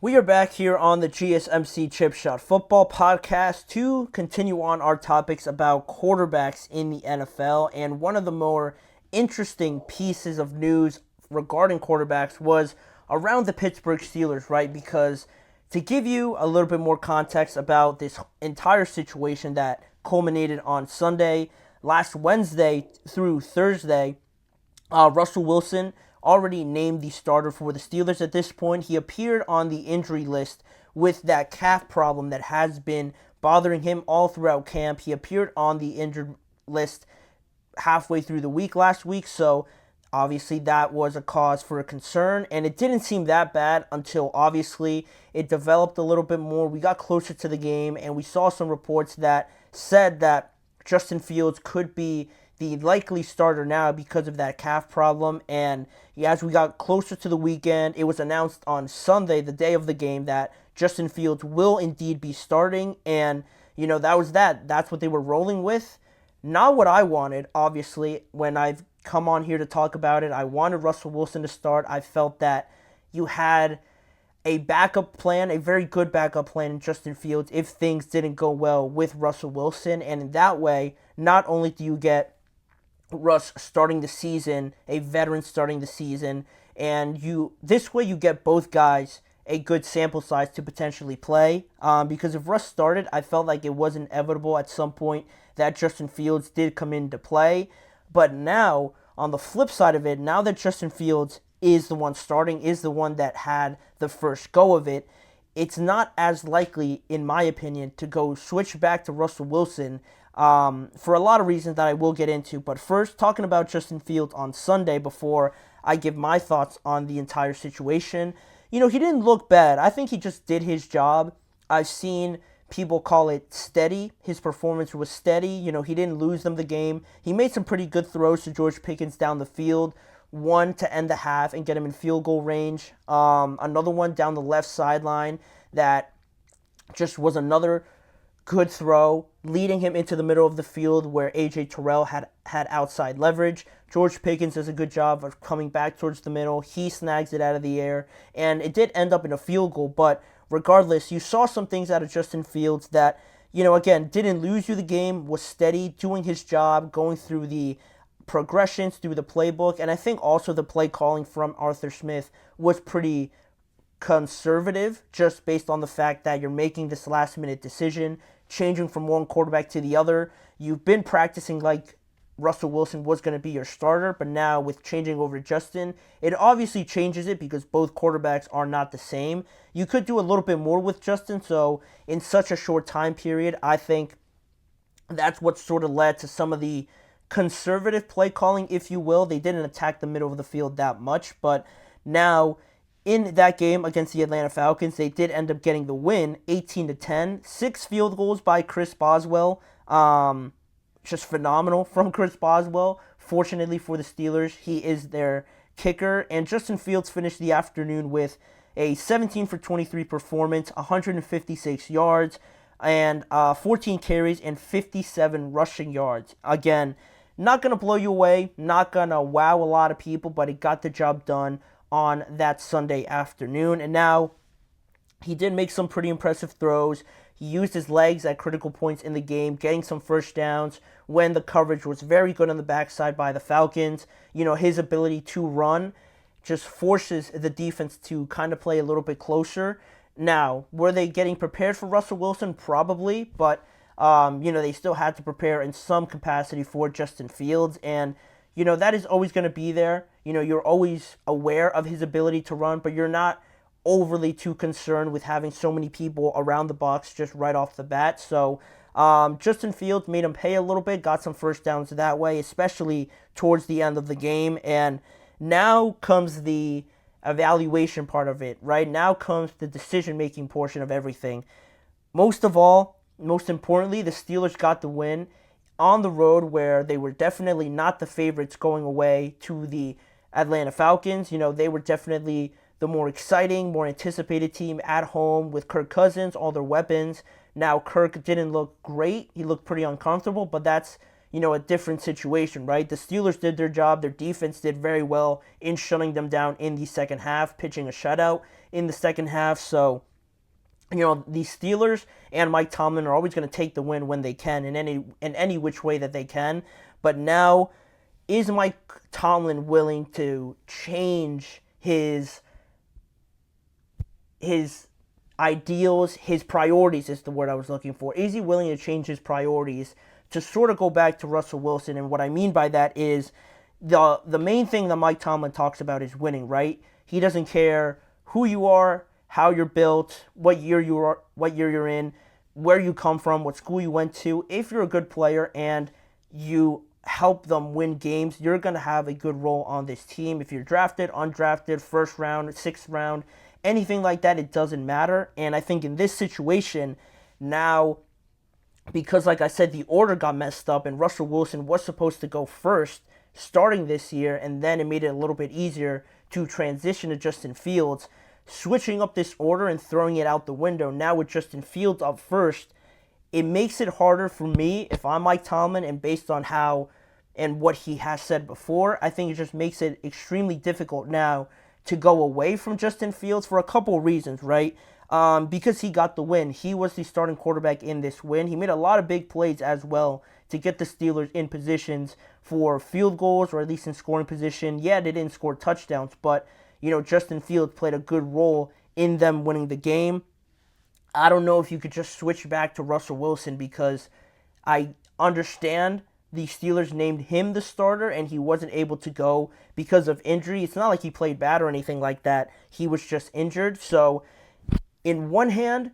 We are back here on the GSMC Chip Shot Football Podcast to continue on our topics about quarterbacks in the NFL. And one of the more interesting pieces of news regarding quarterbacks was around the Pittsburgh Steelers, right? Because to give you a little bit more context about this entire situation that culminated on Sunday, last Wednesday through Thursday, Russell Wilson already named the starter for the Steelers at this point. He appeared on the injury list with that calf problem that has been bothering him all throughout camp. He appeared on the injured list halfway through the week last week, so obviously that was a cause for a concern, and it didn't seem that bad until obviously it developed a little bit more. We got closer to the game, and we saw some reports that said that Justin Fields could be the likely starter now because of that calf problem. And as we got closer to the weekend, it was announced on Sunday, the day of the game, that Justin Fields will indeed be starting. And, that was that. That's what they were rolling with. Not what I wanted, obviously, when I've come on here to talk about it. I wanted Russell Wilson to start. I felt that you had a backup plan, a very good backup plan in Justin Fields if things didn't go well with Russell Wilson. And in that way, not only do you get Russ starting the season, a veteran starting the season, and this way you get both guys a good sample size to potentially play. Because if Russ started, I felt like it was inevitable at some point that Justin Fields did come into play. But now, on the flip side of it, now that Justin Fields is the one starting, is the one that had the first go of it, it's not as likely, in my opinion, to go switch back to Russell Wilson for a lot of reasons that I will get into. But first, talking about Justin Fields on Sunday before I give my thoughts on the entire situation. He didn't look bad. I think he just did his job. I've seen people call it steady. His performance was steady. He didn't lose them the game. He made some pretty good throws to George Pickens down the field. One to end the half and get him in field goal range. Another one down the left sideline that just was another good throw, leading him into the middle of the field where A.J. Terrell had outside leverage. George Pickens does a good job of coming back towards the middle. He snags it out of the air, and it did end up in a field goal. But regardless, you saw some things out of Justin Fields that, again, didn't lose you the game, was steady, doing his job, going through the progressions, through the playbook. And I think also the play calling from Arthur Smith was pretty conservative, just based on the fact that you're making this last-minute decision, changing from one quarterback to the other. You've been practicing like Russell Wilson was going to be your starter, but now with changing over to Justin, it obviously changes it because both quarterbacks are not the same. You could do a little bit more with Justin, so in such a short time period, I think that's what sort of led to some of the conservative play calling, if you will. They didn't attack the middle of the field that much, but now in that game against the Atlanta Falcons, they did end up getting the win, 18-10. 6 field goals by Chris Boswell. Just phenomenal from Chris Boswell. Fortunately for the Steelers, he is their kicker. And Justin Fields finished the afternoon with a 17 for 23 performance, 156 yards, and 14 carries and 57 rushing yards. Again, not going to blow you away, not going to wow a lot of people, but it got the job done on that Sunday afternoon. And now he did make some pretty impressive throws. He used his legs at critical points in the game, getting some first downs when the coverage was very good on the backside by the Falcons. His ability to run just forces the defense to kind of play a little bit closer. Now, were they getting prepared for Russell Wilson? Probably, but they still had to prepare in some capacity for Justin Fields, and that is always going to be there. You're always aware of his ability to run, but you're not overly too concerned with having so many people around the box just right off the bat. So Justin Fields made him pay a little bit, got some first downs that way, especially towards the end of the game. And now comes the evaluation part of it, right? Now comes the decision-making portion of everything. Most importantly, the Steelers got the win on the road where they were definitely not the favorites going away to the Atlanta Falcons. They were definitely the more exciting, more anticipated team at home with Kirk Cousins, all their weapons. Now, Kirk didn't look great. He looked pretty uncomfortable, but that's, a different situation, right? The Steelers did their job. Their defense did very well in shutting them down in the second half, pitching a shutout. in the second half. So, the Steelers and Mike Tomlin are always going to take the win when they can, in any which way that they can. But now, is Mike Tomlin willing to change his ideals, his priorities is the word I was looking for. Is he willing to change his priorities to sort of go back to Russell Wilson? And what I mean by that is the main thing that Mike Tomlin talks about is winning, right? He doesn't care who you are, how you're built, what year you're in, where you come from, what school you went to. If you're a good player and you help them win games, you're going to have a good role on this team. If you're drafted, undrafted, first round, sixth round, anything like that, it doesn't matter. And I think in this situation now, because like I said, the order got messed up and Russell Wilson was supposed to go first starting this year, and then it made it a little bit easier to transition to Justin Fields. Switching up this order and throwing it out the window now with Justin Fields up first, it makes it harder for me if I'm Mike Tomlin, and based on how and what he has said before, I think it just makes it extremely difficult now to go away from Justin Fields for a couple of reasons, right? Because he got the win. He was the starting quarterback in this win. He made a lot of big plays as well to get the Steelers in positions for field goals, or at least in scoring position. Yeah, they didn't score touchdowns, but Justin Fields played a good role in them winning the game. I don't know if you could just switch back to Russell Wilson, because I understand the Steelers named him the starter and he wasn't able to go because of injury. It's not like he played bad or anything like that. He was just injured. So, in one hand,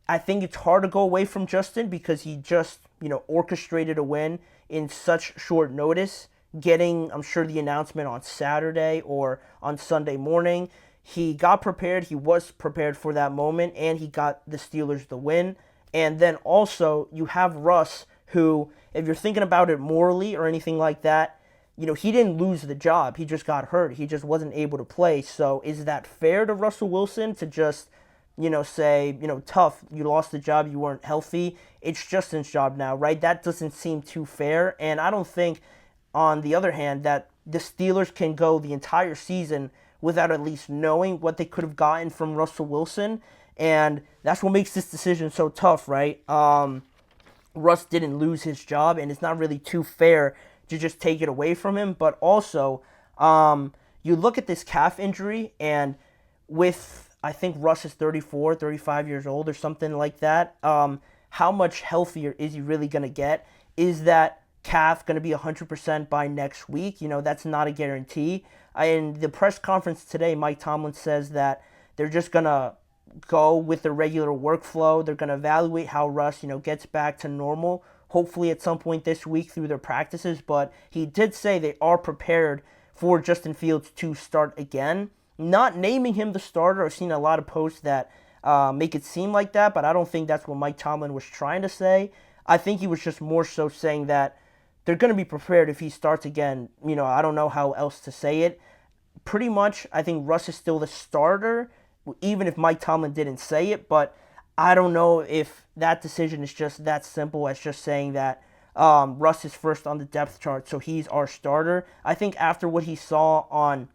I think it's hard to go away from Justin because he just, orchestrated a win in such short notice, getting, I'm sure, the announcement on Saturday or on Sunday morning. He got prepared. He was prepared for that moment, and he got the Steelers the win. And then also, you have Russ, who, if you're thinking about it morally or anything like that, he didn't lose the job. He just got hurt. He just wasn't able to play. So is that fair to Russell Wilson to just, say, tough, you lost the job, you weren't healthy? It's Justin's job now, right? That doesn't seem too fair. And I don't think, on the other hand, that the Steelers can go the entire season without at least knowing what they could have gotten from Russell Wilson. And that's what makes this decision so tough, right? Russ didn't lose his job, and it's not really too fair to just take it away from him. But also, you look at this calf injury, and with, I think Russ is 34, 35 years old or something like that, how much healthier is he really going to get? Is that calf going to be 100% by next week? That's not a guarantee. In the press conference today, Mike Tomlin says that they're just going to go with the regular workflow. They're going to evaluate how Russ, gets back to normal, hopefully at some point this week through their practices. But he did say they are prepared for Justin Fields to start again. Not naming him the starter. I've seen a lot of posts that make it seem like that, but I don't think that's what Mike Tomlin was trying to say. I think he was just more so saying that they're going to be prepared if he starts again. I don't know how else to say it. Pretty much, I think Russ is still the starter, even if Mike Tomlin didn't say it, but I don't know if that decision is just that simple as just saying that Russ is first on the depth chart, so he's our starter. I think after what he saw on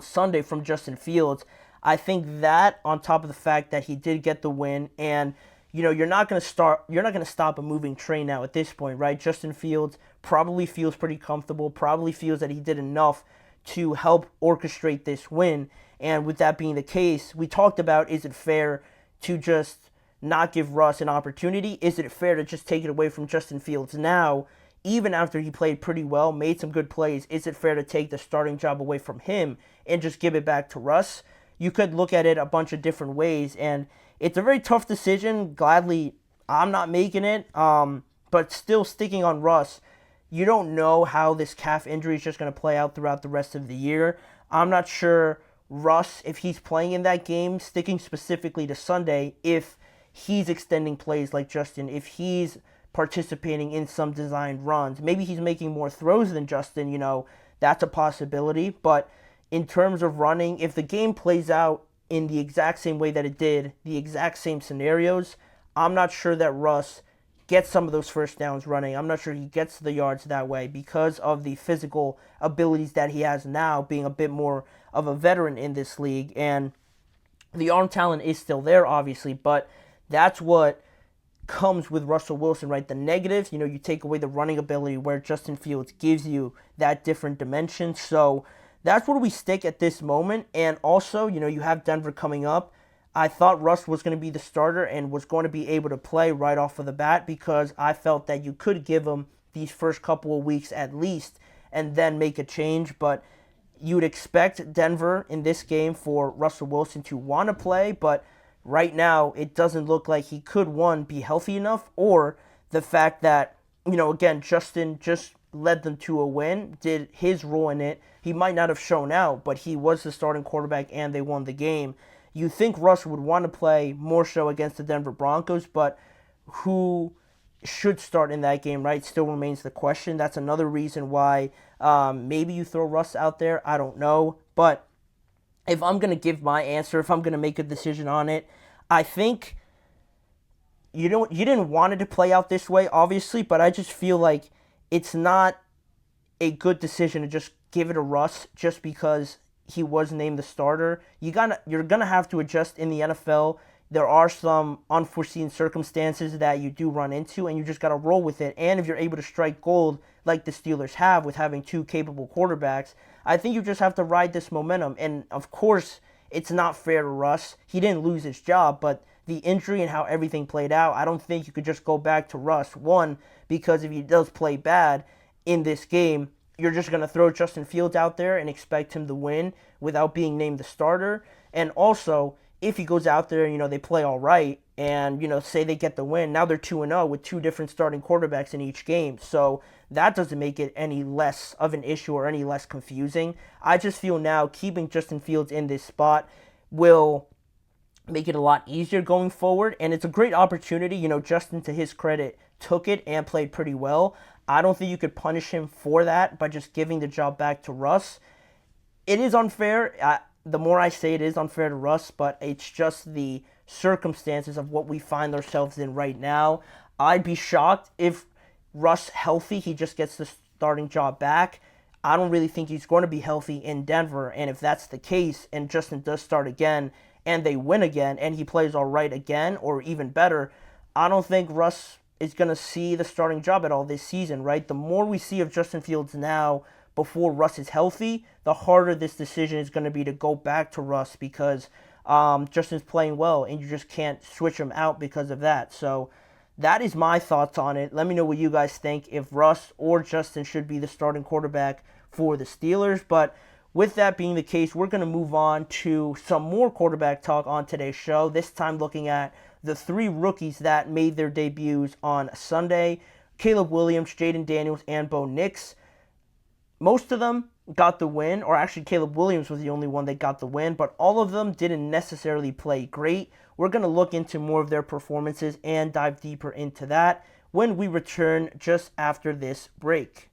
Sunday from Justin Fields, I think that, on top of the fact that he did get the win, and you're not going to stop a moving train now at this point, right? Justin Fields probably feels pretty comfortable, probably feels that he did enough to help orchestrate this win. And with that being the case, we talked about, is it fair to just not give Russ an opportunity? Is it fair to just take it away from Justin Fields now, even after he played pretty well, made some good plays? Is it fair to take the starting job away from him and just give it back to Russ? You could look at it a bunch of different ways, and it's a very tough decision. Gladly, I'm not making it, but still sticking on Russ. You don't know how this calf injury is just going to play out throughout the rest of the year. I'm not sure Russ, if he's playing in that game, sticking specifically to Sunday, if he's extending plays like Justin, if he's participating in some designed runs. Maybe he's making more throws than Justin, that's a possibility. But in terms of running, if the game plays out in the exact same way that it did, the exact same scenarios, I'm not sure that Russ get some of those first downs running. I'm not sure he gets the yards that way because of the physical abilities that he has now, being a bit more of a veteran in this league. And the arm talent is still there, obviously, but that's what comes with Russell Wilson, right? The negatives, you take away the running ability where Justin Fields gives you that different dimension. So that's where we stick at this moment. And also, you have Denver coming up. I thought Russ was going to be the starter and was going to be able to play right off of the bat because I felt that you could give him these first couple of weeks at least and then make a change. But you would expect Denver in this game for Russell Wilson to want to play, but right now it doesn't look like he could, one, be healthy enough, or the fact that, again, Justin just led them to a win, did his role in it. He might not have shown out, but he was the starting quarterback and they won the game. You think Russ would want to play more so against the Denver Broncos, but who should start in that game, right? Still remains the question. That's another reason why maybe you throw Russ out there. I don't know. But if I'm going to give my answer, if I'm going to make a decision on it, I think you didn't want it to play out this way, obviously, but I just feel like it's not a good decision to just give it to Russ just because he was named the starter. You're gonna have to adjust in the NFL. There are some unforeseen circumstances that you do run into, and you just got to roll with it. And if you're able to strike gold like the Steelers have with having two capable quarterbacks, I think you just have to ride this momentum. And, of course, it's not fair to Russ. He didn't lose his job, but the injury and how everything played out, I don't think you could just go back to Russ. One, because if he does play bad in this game, you're just going to throw Justin Fields out there and expect him to win without being named the starter. And also, if he goes out there, they play all right and, say they get the win, now they're 2-0 with two different starting quarterbacks in each game. So that doesn't make it any less of an issue or any less confusing. I just feel now keeping Justin Fields in this spot will make it a lot easier going forward. And it's a great opportunity. Justin, to his credit, took it and played pretty well. I don't think you could punish him for that by just giving the job back to Russ. It is unfair. The more I say it is unfair to Russ, but it's just the circumstances of what we find ourselves in right now. I'd be shocked if Russ healthy, he just gets the starting job back. I don't really think he's going to be healthy in Denver, and if that's the case and Justin does start again and they win again and he plays all right again or even better, I don't think Russ is going to see the starting job at all this season, right? The more we see of Justin Fields now before Russ is healthy, the harder this decision is going to be to go back to Russ because Justin's playing well and you just can't switch him out because of that. So that is my thoughts on it. Let me know what you guys think, if Russ or Justin should be the starting quarterback for the Steelers. But with that being the case, we're going to move on to some more quarterback talk on today's show, this time looking at the three rookies that made their debuts on Sunday: Caleb Williams, Jaden Daniels, and Bo Nix. Most of them got the win, or actually Caleb Williams was the only one that got the win, but all of them didn't necessarily play great. We're going to look into more of their performances and dive deeper into that when we return just after this break.